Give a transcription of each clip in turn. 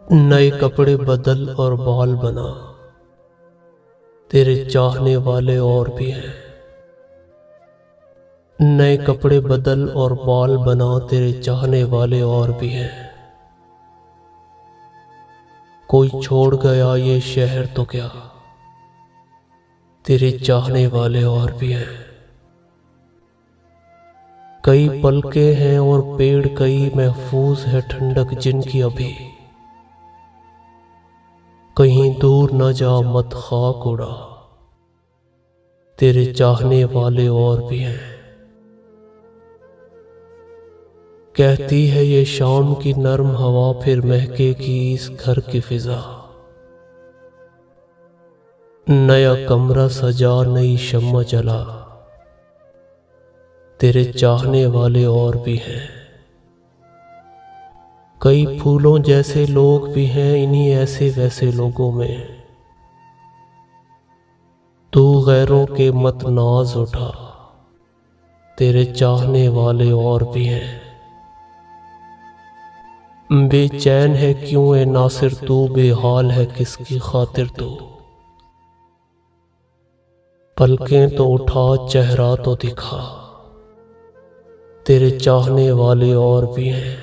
नए कपड़े बदल और बाल बना, तेरे चाहने वाले और भी हैं। नए कपड़े बदल और बाल बना, तेरे चाहने वाले और भी हैं। कोई छोड़ गया ये शहर तो क्या, तेरे चाहने वाले और भी हैं। कई पलके हैं और पेड़ कई महफूज है ठंडक जिनकी अभी। कहीं दूर न जा मत खाक उड़ा, तेरे चाहने वाले और भी हैं। कहती है ये शाम की नर्म हवा, फिर महकेगी इस घर की फिजा। नया कमरा सजा नई शम्मा जला, तेरे चाहने वाले और भी हैं। कई फूलों जैसे लोग भी हैं इन्हीं ऐसे वैसे लोगों में। तू गैरों के मत नाज उठा, तेरे चाहने वाले और भी हैं। बेचैन है क्यों ए नासिर तू, बेहाल है किसकी खातिर तू। पलकें तो उठा चेहरा तो दिखा, तेरे चाहने वाले और भी हैं।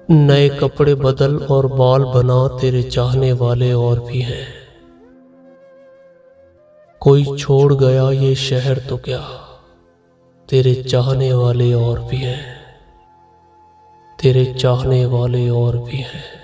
नए कपड़े बदल और बाल बना, तेरे चाहने वाले और भी हैं। कोई छोड़ गया ये शहर तो क्या, तेरे चाहने वाले और भी हैं। तेरे चाहने वाले और भी हैं।